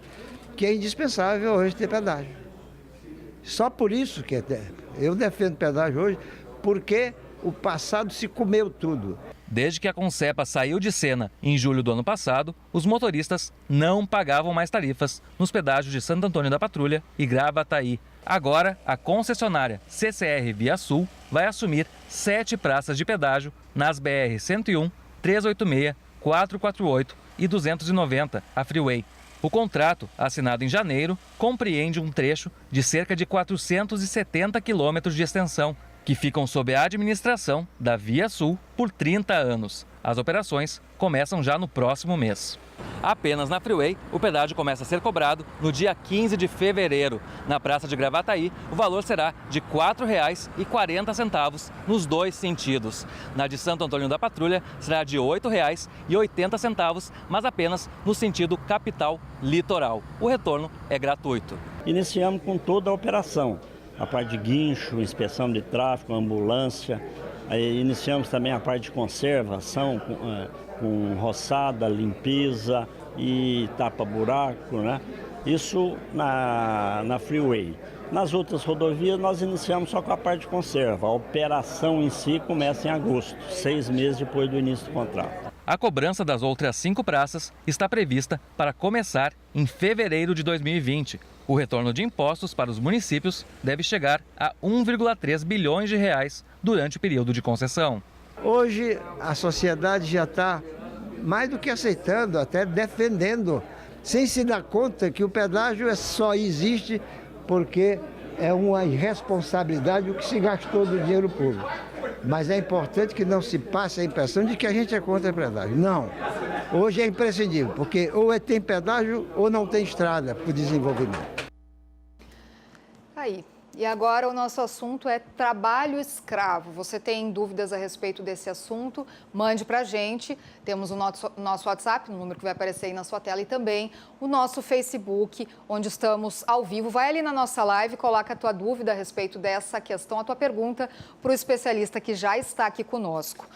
que é indispensável hoje ter pedágio. Só por isso que eu defendo pedágio hoje, porque o passado se comeu tudo. Desde que a Concepa saiu de cena em julho do ano passado, os motoristas não pagavam mais tarifas nos pedágios de Santo Antônio da Patrulha e Gravataí. Agora, a concessionária CCR Via Sul vai assumir 7 praças de pedágio nas BR-101, 386, 448 e 290, a Freeway. O contrato, assinado em janeiro, compreende um trecho de cerca de 470 quilômetros de extensão, que ficam sob a administração da Via Sul por 30 anos. As operações começam já no próximo mês. Apenas na Freeway, o pedágio começa a ser cobrado no dia 15 de fevereiro. Na Praça de Gravataí, o valor será de R$ 4,40 nos dois sentidos. Na de Santo Antônio da Patrulha, será de R$ 8,80, mas apenas no sentido capital-litoral. O retorno é gratuito. Iniciamos com toda a operação, a parte de guincho, inspeção de tráfego, ambulância. Aí iniciamos também a parte de conservação, com roçada, limpeza e tapa-buraco, né? Isso na Freeway. Nas outras rodovias nós iniciamos só com a parte de conserva. A operação em si começa em agosto, 6 meses depois do início do contrato. A cobrança das outras 5 praças está prevista para começar em fevereiro de 2020. O retorno de impostos para os municípios deve chegar a 1,3 bilhões de reais durante o período de concessão. Hoje a sociedade já está mais do que aceitando, até defendendo, sem se dar conta que o pedágio só existe porque é uma irresponsabilidade o que se gastou do dinheiro público. Mas é importante que não se passe a impressão de que a gente é contra o pedágio. Não. Hoje é imprescindível, porque ou tem pedágio ou não tem estrada para o desenvolvimento. Aí. E agora o nosso assunto é trabalho escravo. Você tem dúvidas a respeito desse assunto? Mande para a gente. Temos o nosso WhatsApp, no número que vai aparecer aí na sua tela, e também o nosso Facebook, onde estamos ao vivo. Vai ali na nossa live, coloca a tua dúvida a respeito dessa questão, a tua pergunta para o especialista que já está aqui conosco.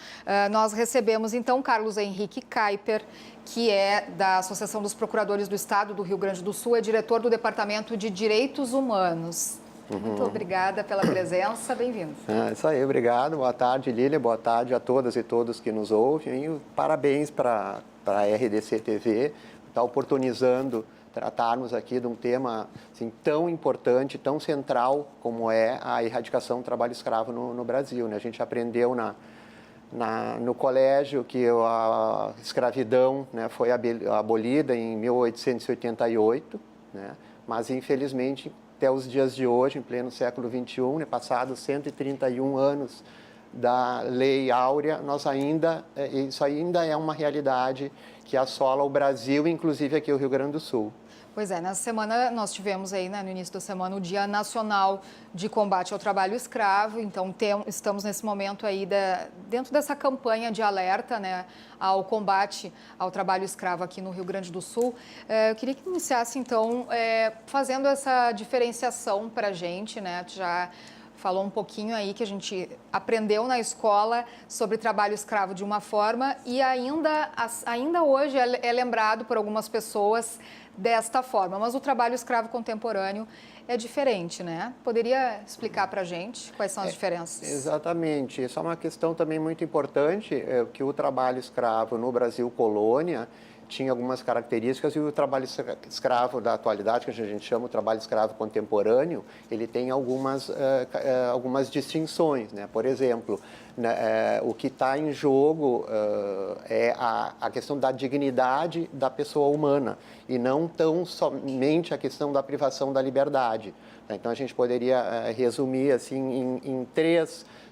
Nós recebemos, então, Carlos Henrique Kuiper, que é da Associação dos Procuradores do Estado do Rio Grande do Sul, é diretor do Departamento de Direitos Humanos. Muito obrigada pela presença, bem-vindo. Isso aí, obrigado. Boa tarde, Lília. Boa tarde a todas e todos que nos ouvem. E parabéns para a RDC TV, estar oportunizando tratarmos aqui de um tema assim, tão importante, tão central como é a erradicação do trabalho escravo no Brasil, né? A gente aprendeu no colégio que a escravidão, né, foi abolida em 1888, né? Mas infelizmente até os dias de hoje, em pleno século XXI, né, passados 131 anos da Lei Áurea, isso ainda é uma realidade que assola o Brasil, inclusive aqui o Rio Grande do Sul. Pois é, nessa semana nós tivemos aí, né, no início da semana, o Dia Nacional de Combate ao Trabalho Escravo. Então, estamos nesse momento aí dentro dessa campanha de alerta, né, ao combate ao trabalho escravo aqui no Rio Grande do Sul. Eu queria que iniciasse, então, fazendo essa diferenciação para a gente, né, já falou um pouquinho aí que a gente aprendeu na escola sobre trabalho escravo de uma forma e ainda hoje é lembrado por algumas pessoas desta forma, mas o trabalho escravo contemporâneo é diferente, né? Poderia explicar para a gente quais são as diferenças? Exatamente. Isso é uma questão também muito importante, que o trabalho escravo no Brasil colônia tinha algumas características e o trabalho escravo da atualidade, que a gente chama o trabalho escravo contemporâneo, ele tem algumas distinções, né? Por exemplo, né, o que está em jogo é a questão da dignidade da pessoa humana e não tão somente a questão da privação da liberdade. Então, a gente poderia resumir assim,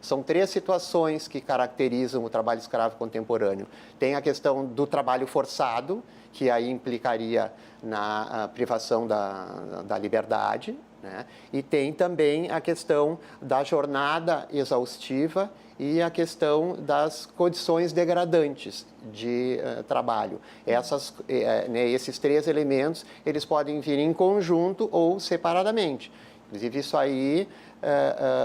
são três situações que caracterizam o trabalho escravo contemporâneo. Tem a questão do trabalho forçado, que aí implicaria na privação da liberdade, né? E tem também a questão da jornada exaustiva e a questão das condições degradantes de trabalho. Esses três elementos, eles podem vir em conjunto ou separadamente. Inclusive, isso aí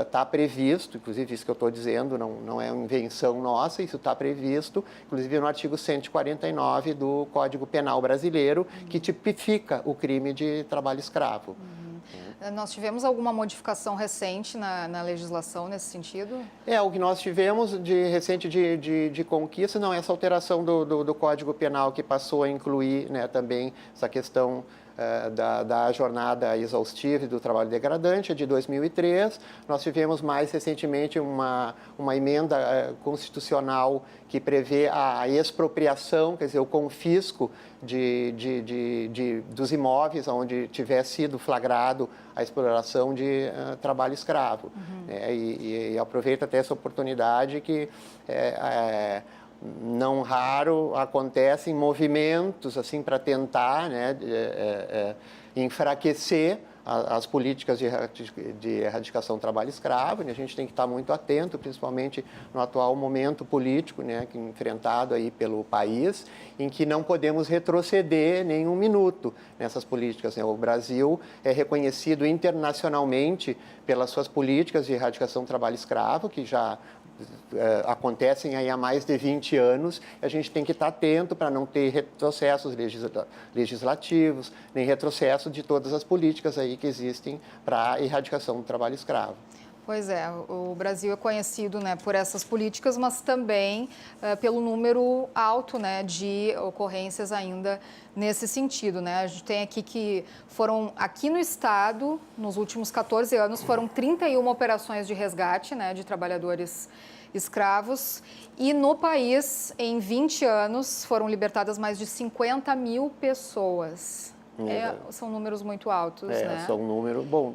está previsto, inclusive isso que eu estou dizendo não é uma invenção nossa, isso está previsto, inclusive no artigo 149 do Código Penal Brasileiro, que tipifica o crime de trabalho escravo. Nós tivemos alguma modificação recente na legislação nesse sentido? O que nós tivemos recente de conquista, essa alteração do Código Penal que passou a incluir, né, também essa questão da jornada exaustiva e do trabalho degradante, é de 2003. Nós tivemos mais recentemente uma emenda constitucional que prevê a expropriação, quer dizer, o confisco dos imóveis onde tiver sido flagrado a exploração de trabalho escravo. E aproveito até essa oportunidade que não raro acontecem movimentos assim para tentar, né, enfraquecer as políticas de erradicação do trabalho escravo, e a gente tem que estar muito atento, principalmente no atual momento político, né, enfrentado aí pelo país, em que não podemos retroceder nem um minuto nessas políticas, né? O Brasil é reconhecido internacionalmente pelas suas políticas de erradicação do trabalho escravo, que já acontecem aí há mais de 20 anos. A gente tem que estar atento para não ter retrocessos legislativos, nem retrocesso de todas as políticas aí que existem para a erradicação do trabalho escravo. Pois é, o Brasil é conhecido, né, por essas políticas, mas também pelo número alto, né, de ocorrências ainda nesse sentido, né? A gente tem aqui que foram, aqui no estado, nos últimos 14 anos, foram 31 operações de resgate, né, de trabalhadores escravos, e no país, em 20 anos, foram libertadas mais de 50 mil pessoas. São números muito altos, né? São números... Bom,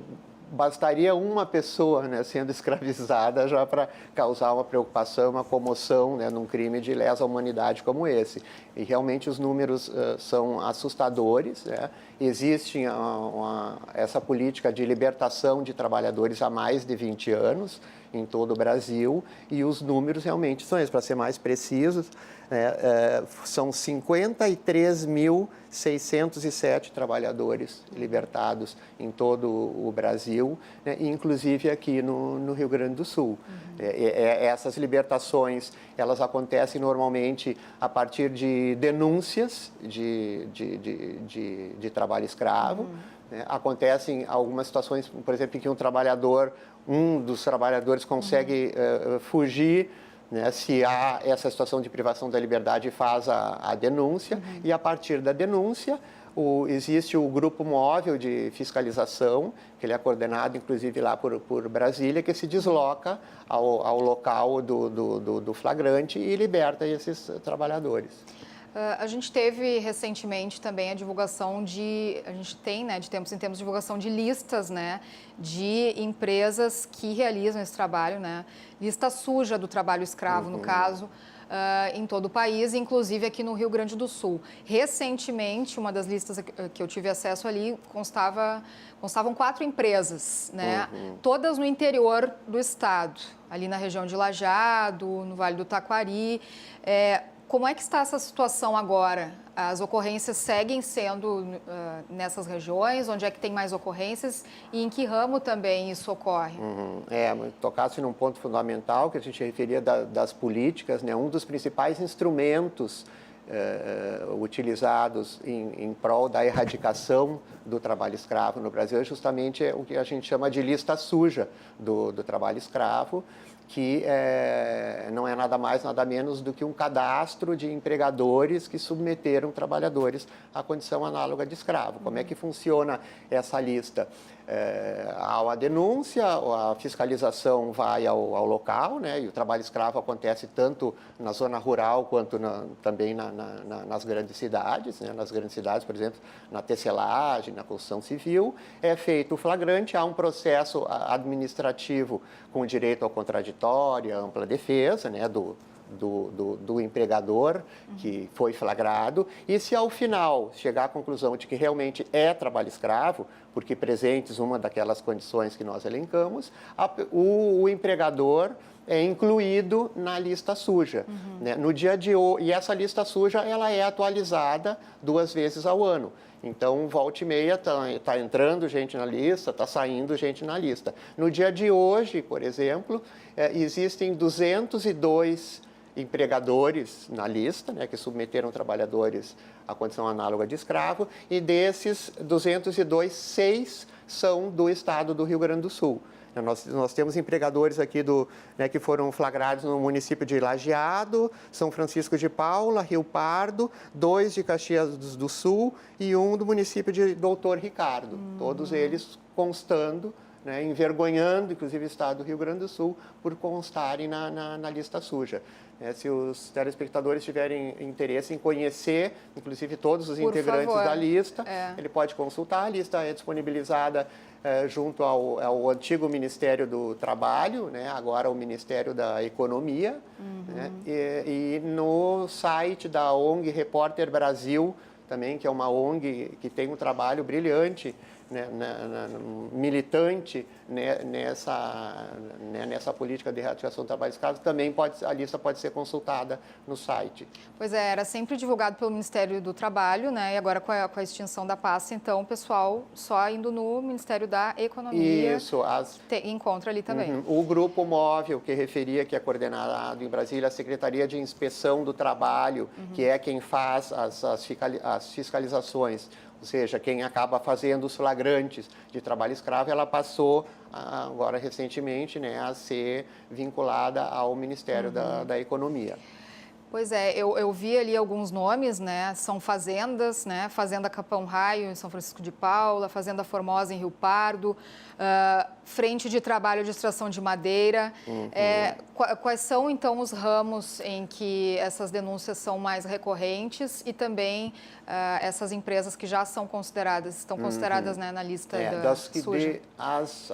bastaria uma pessoa, né, sendo escravizada já para causar uma preocupação, uma comoção, né, num crime de lesa humanidade como esse. E realmente os números são assustadores, né? Existe essa política de libertação de trabalhadores há mais de 20 anos em todo o Brasil, e os números realmente são esses. Para ser mais precisos, são 53.607 trabalhadores libertados em todo o Brasil, né, inclusive aqui no Rio Grande do Sul. Essas libertações, elas acontecem normalmente a partir de denúncias de trabalho escravo. Acontecem algumas situações, por exemplo, em que um dos trabalhadores consegue fugir, né, se há essa situação de privação da liberdade, faz a denúncia, e a partir da denúncia existe o grupo móvel de fiscalização, que ele é coordenado inclusive lá por Brasília, que se desloca ao local do flagrante e liberta esses trabalhadores. A gente teve recentemente também a divulgação a gente tem, né, de tempos em tempos, divulgação de listas, né, de empresas que realizam esse trabalho, né, lista suja do trabalho escravo, no caso, em todo o país, inclusive aqui no Rio Grande do Sul. Recentemente, uma das listas que eu tive acesso ali constavam 4 empresas, né, todas no interior do estado, ali na região de Lajeado, no Vale do Taquari. Como é que está essa situação agora? As ocorrências seguem sendo nessas regiões? Onde é que tem mais ocorrências? E em que ramo também isso ocorre? Tocasse num ponto fundamental que a gente referia das políticas, né? Um dos principais instrumentos utilizados em prol da erradicação do trabalho escravo no Brasil é justamente o que a gente chama de lista suja do trabalho escravo, que não é nada mais, nada menos do que um cadastro de empregadores que submeteram trabalhadores à condição análoga de escravo. Como é que funciona essa lista? Há uma denúncia, a fiscalização vai ao local, né, e o trabalho escravo acontece tanto na zona rural quanto também nas grandes cidades, né, nas grandes cidades, por exemplo, na tecelagem, na construção civil. É feito o flagrante, há um processo administrativo com direito ao contraditório, ampla defesa, né, do empregador que foi flagrado, e se ao final chegar à conclusão de que realmente é trabalho escravo, porque presentes uma daquelas condições que nós elencamos, o empregador é incluído na lista suja. Né? No dia de hoje, e essa lista suja ela é atualizada 2 vezes ao ano. Então, volta e meia está entrando gente na lista, está saindo gente na lista. No dia de hoje, por exemplo, existem 202 empregadores na lista, né, que submeteram trabalhadores à condição análoga de escravo, e desses 202, 6 são do estado do Rio Grande do Sul. Nós temos empregadores aqui que foram flagrados no município de Lajeado, São Francisco de Paula, Rio Pardo, 2 de Caxias do Sul e 1 do município de Doutor Ricardo. Todos eles constando, envergonhando, inclusive o estado do Rio Grande do Sul, por constarem na lista suja. Se os telespectadores tiverem interesse em conhecer, inclusive todos os integrantes da lista, ele pode consultar. A lista é disponibilizada junto ao antigo Ministério do Trabalho, agora o Ministério da Economia, e no site da ONG Repórter Brasil, também, que é uma ONG que tem um trabalho brilhante, militante nessa política de erradicação do trabalho escravo, também a lista pode ser consultada no site. Pois é, era sempre divulgado pelo Ministério do Trabalho, e agora com a extinção da pasta, então o pessoal só indo no Ministério da Economia. Isso, encontra ali também. O grupo móvel que referia, que é coordenado em Brasília, a Secretaria de Inspeção do Trabalho, que é quem faz as fiscalizações, ou seja, quem acaba fazendo os flagrantes de trabalho escravo, ela passou agora recentemente a ser vinculada ao Ministério da Economia. Pois é, eu vi ali alguns nomes, são fazendas, Fazenda Capão Raio em São Francisco de Paula, Fazenda Formosa em Rio Pardo, Frente de Trabalho de Extração de Madeira. Quais são, então, os ramos em que essas denúncias são mais recorrentes e também essas empresas que já são consideradas, estão consideradas na lista suja? As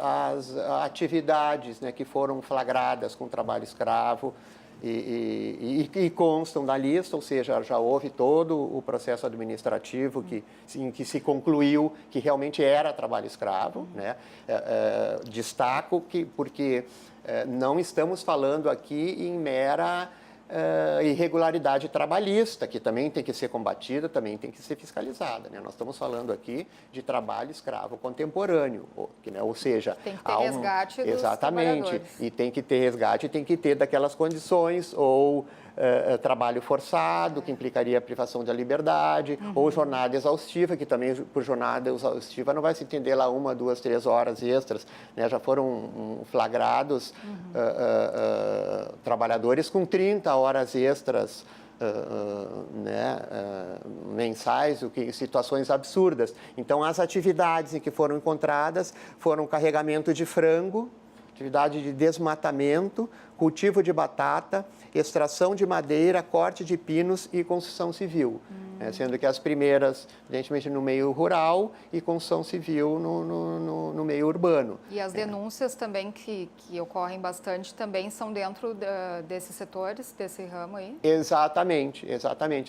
atividades que foram flagradas com trabalho escravo, e constam da lista, ou seja, já houve todo o processo administrativo em que se concluiu que realmente era trabalho escravo. Destaco porque não estamos falando aqui em mera irregularidade trabalhista, que também tem que ser combatida, também tem que ser fiscalizada. Nós estamos falando aqui de trabalho escravo contemporâneo, ou seja... Tem que ter resgate dos Exatamente, e tem que ter resgate, tem que ter daquelas condições, ou trabalho forçado, que implicaria privação da liberdade, ou jornada exaustiva, que também por jornada exaustiva não vai se entender lá 1, 2, 3 horas extras. Já foram flagrados trabalhadores com 30 horas extras mensais, situações absurdas. Então, as atividades em que foram encontradas foram carregamento de frango, atividade de desmatamento, cultivo de batata, extração de madeira, corte de pinos e construção civil. Sendo que as primeiras, evidentemente, no meio rural e construção civil no meio urbano. E as denúncias também que ocorrem bastante também são dentro desses setores, desse ramo aí? Exatamente.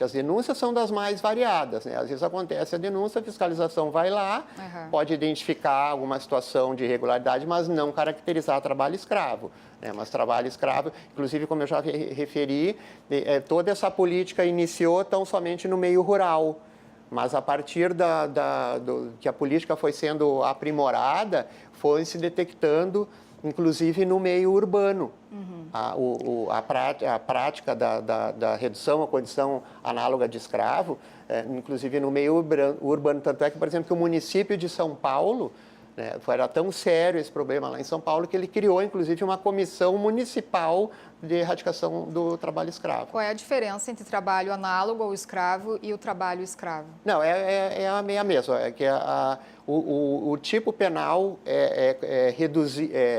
As denúncias são das mais variadas. Às vezes acontece a denúncia, a fiscalização vai lá, pode identificar alguma situação de irregularidade, mas não caracterizar trabalho escravo. Mas trabalho escravo, inclusive, como eu já referi, toda essa política iniciou tão somente no meio rural, mas a partir que a política foi sendo aprimorada, foi se detectando, inclusive, no meio urbano. A prática da redução à condição análoga de escravo, inclusive no meio urbano, tanto é que, por exemplo, que o município de São Paulo, era tão sério esse problema lá em São Paulo que ele criou, inclusive, uma comissão municipal de erradicação do trabalho escravo. Qual é a diferença entre trabalho análogo ao escravo e o trabalho escravo? Não, é a mesma. É que o tipo penal é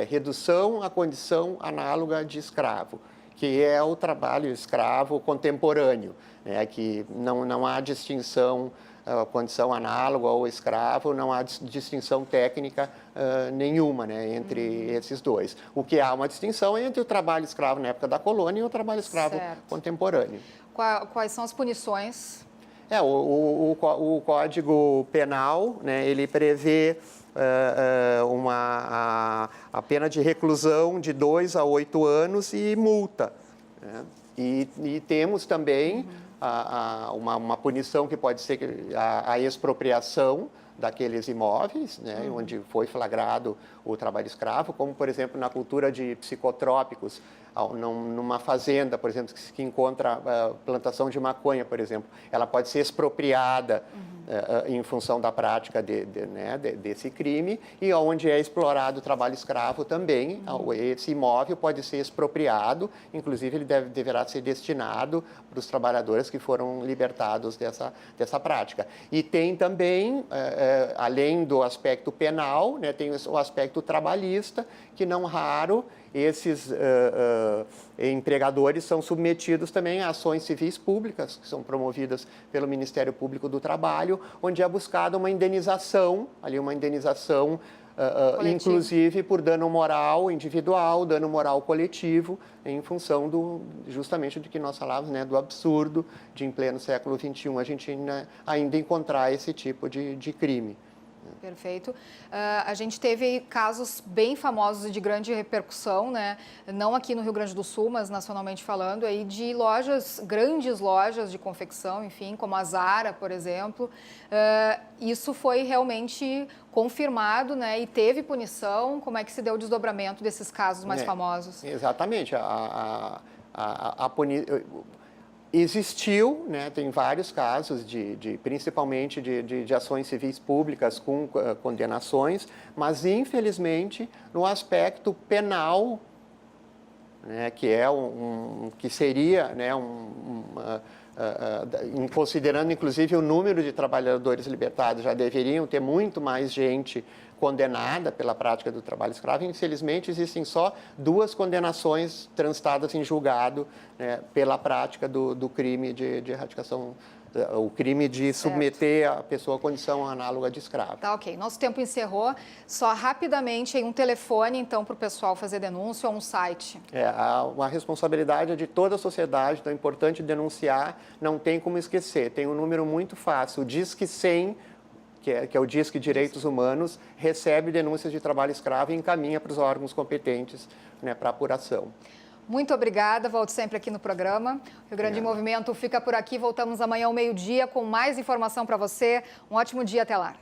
redução à condição análoga de escravo, que é o trabalho escravo contemporâneo, que não há distinção, condição análoga ao escravo, não há distinção técnica nenhuma entre esses dois. O que há uma distinção é entre o trabalho escravo na época da colônia e o trabalho escravo contemporâneo. Quais são as punições? O Código Penal, ele prevê a pena de reclusão de 2 a 8 anos e multa. E temos também uma punição que pode ser a expropriação daqueles imóveis, onde foi flagrado o trabalho escravo, como, por exemplo, na cultura de psicotrópicos, numa fazenda, por exemplo, que encontra plantação de maconha, por exemplo, ela pode ser expropriada em função da prática desse crime, e onde é explorado o trabalho escravo também, esse imóvel pode ser expropriado, inclusive ele deverá ser destinado para os trabalhadores que foram libertados dessa prática. E tem também, além do aspecto penal, né, tem o aspecto trabalhista, que não raro esses empregadores são submetidos também a ações civis públicas, que são promovidas pelo Ministério Público do Trabalho, onde é buscada uma indenização, inclusive por dano moral individual, dano moral coletivo, em função justamente do que nós falávamos, né, do absurdo de, em pleno século XXI, a gente ainda encontrar esse tipo de crime. Perfeito. A gente teve casos bem famosos e de grande repercussão, né? Não aqui no Rio Grande do Sul, mas nacionalmente falando, aí de grandes lojas de confecção, enfim, como a Zara, por exemplo. Isso foi realmente confirmado, né? E teve punição. Como é que se deu o desdobramento desses casos mais famosos? Exatamente. Existiu, né, tem vários casos, principalmente de ações civis públicas com condenações, mas, infelizmente, no aspecto penal, né, que seria, né, considerando, inclusive, o número de trabalhadores libertados, já deveriam ter muito mais gente condenada pela prática do trabalho escravo. Infelizmente, existem só 2 condenações transitadas em julgado, né, pela prática do crime de erradicação, o crime de submeter a pessoa à condição análoga de escravo. Tá, ok. Nosso tempo encerrou. Só rapidamente, um telefone, então, para o pessoal fazer denúncia ou um site? A responsabilidade é de toda a sociedade, então é importante denunciar, não tem como esquecer. Tem um número muito fácil, o Disque 100, que é o Disque Direitos Humanos, recebe denúncias de trabalho escravo e encaminha para os órgãos competentes, né, para apuração. Muito obrigada, volte sempre aqui no programa. O Rio Grande em Movimento fica por aqui, voltamos amanhã ao meio-dia com mais informação para você. Um ótimo dia, até lá.